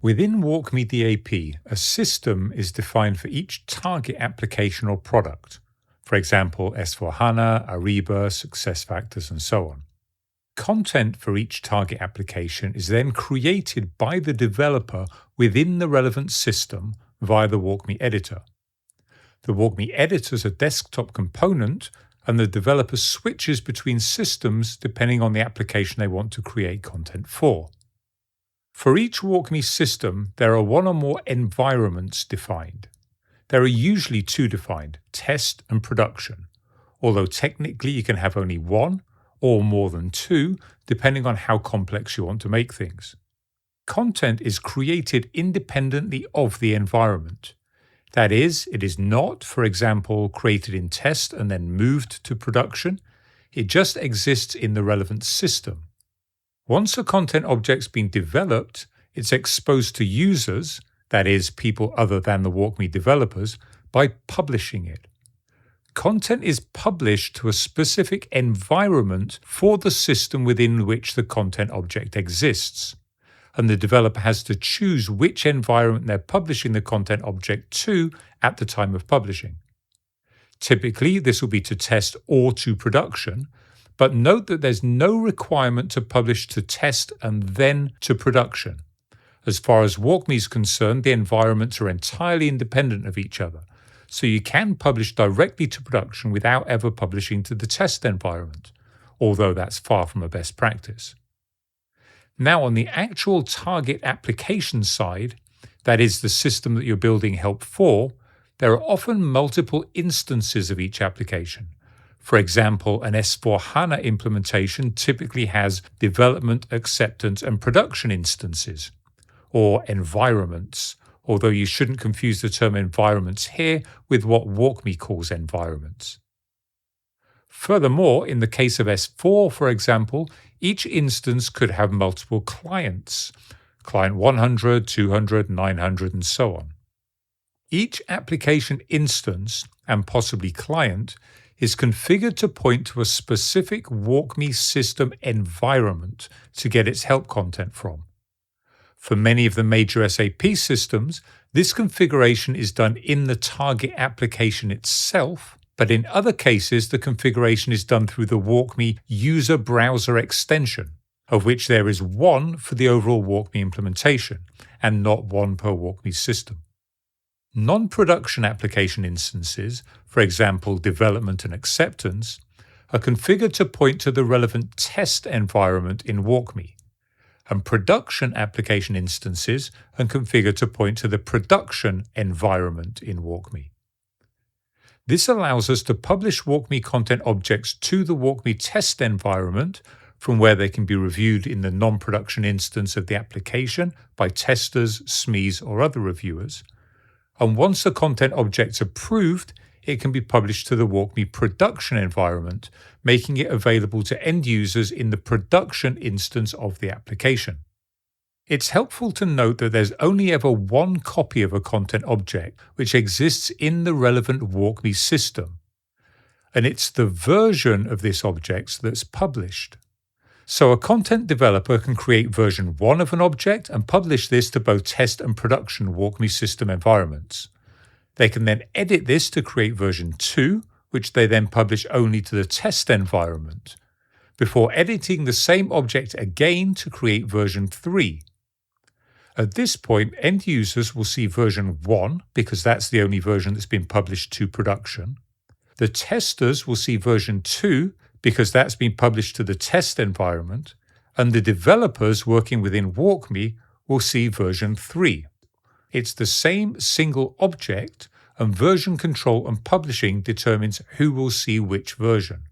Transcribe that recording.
Within WalkMe DAP, a system is defined for each target application or product. For example, S/4HANA, Ariba, SuccessFactors, and so on. Content for each target application is then created by the developer within the relevant system via the WalkMe editor. The WalkMe editor is a desktop component, and the developer switches between systems depending on the application they want to create content for. For each WalkMe system, there are one or more environments defined. There are usually two defined, test and production, although technically you can have only one or more than two, depending on how complex you want to make things. Content is created independently of the environment. That is, it is not, for example, created in test and then moved to production. It just exists in the relevant system. Once a content object's been developed, it's exposed to users, that is, people other than the WalkMe developers, by publishing it. Content is published to a specific environment for the system within which the content object exists, and the developer has to choose which environment they're publishing the content object to at the time of publishing. Typically, this will be to test or to production, but note that there's no requirement to publish to test and then to production. As far as WalkMe is concerned, the environments are entirely independent of each other, so you can publish directly to production without ever publishing to the test environment, although that's far from a best practice. Now, on the actual target application side, that is the system that you're building help for, there are often multiple instances of each application. For example, an S/4HANA implementation typically has development, acceptance, and production instances, or environments, although you shouldn't confuse the term environments here with what WalkMe calls environments. Furthermore, in the case of S4, for example, each instance could have multiple clients, client 100, 200, 900, and so on. Each application instance, and possibly client, is configured to point to a specific WalkMe system environment to get its help content from. For many of the major SAP systems, this configuration is done in the target application itself, but in other cases the configuration is done through the WalkMe user browser extension, of which there is one for the overall WalkMe implementation, and not one per WalkMe system. Non-production application instances, for example development and acceptance, are configured to point to the relevant test environment in WalkMe, and production application instances are configured to point to the production environment in WalkMe. This allows us to publish WalkMe content objects to the WalkMe test environment, from where they can be reviewed in the non-production instance of the application by testers, SMEs, or other reviewers. And once the content object's approved, it can be published to the WalkMe production environment, making it available to end users in the production instance of the application. It's helpful to note that there's only ever one copy of a content object which exists in the relevant WalkMe system, and it's the version of this object that's published. So a content developer can create version 1 of an object and publish this to both test and production WalkMe system environments. They can then edit this to create version 2, which they then publish only to the test environment, before editing the same object again to create version 3. At this point, end users will see version 1 because that's the only version that's been published to production. The testers will see version 2 because that's been published to the test environment, and the developers working within WalkMe will see version 3. It's the same single object, and version control and publishing determines who will see which version.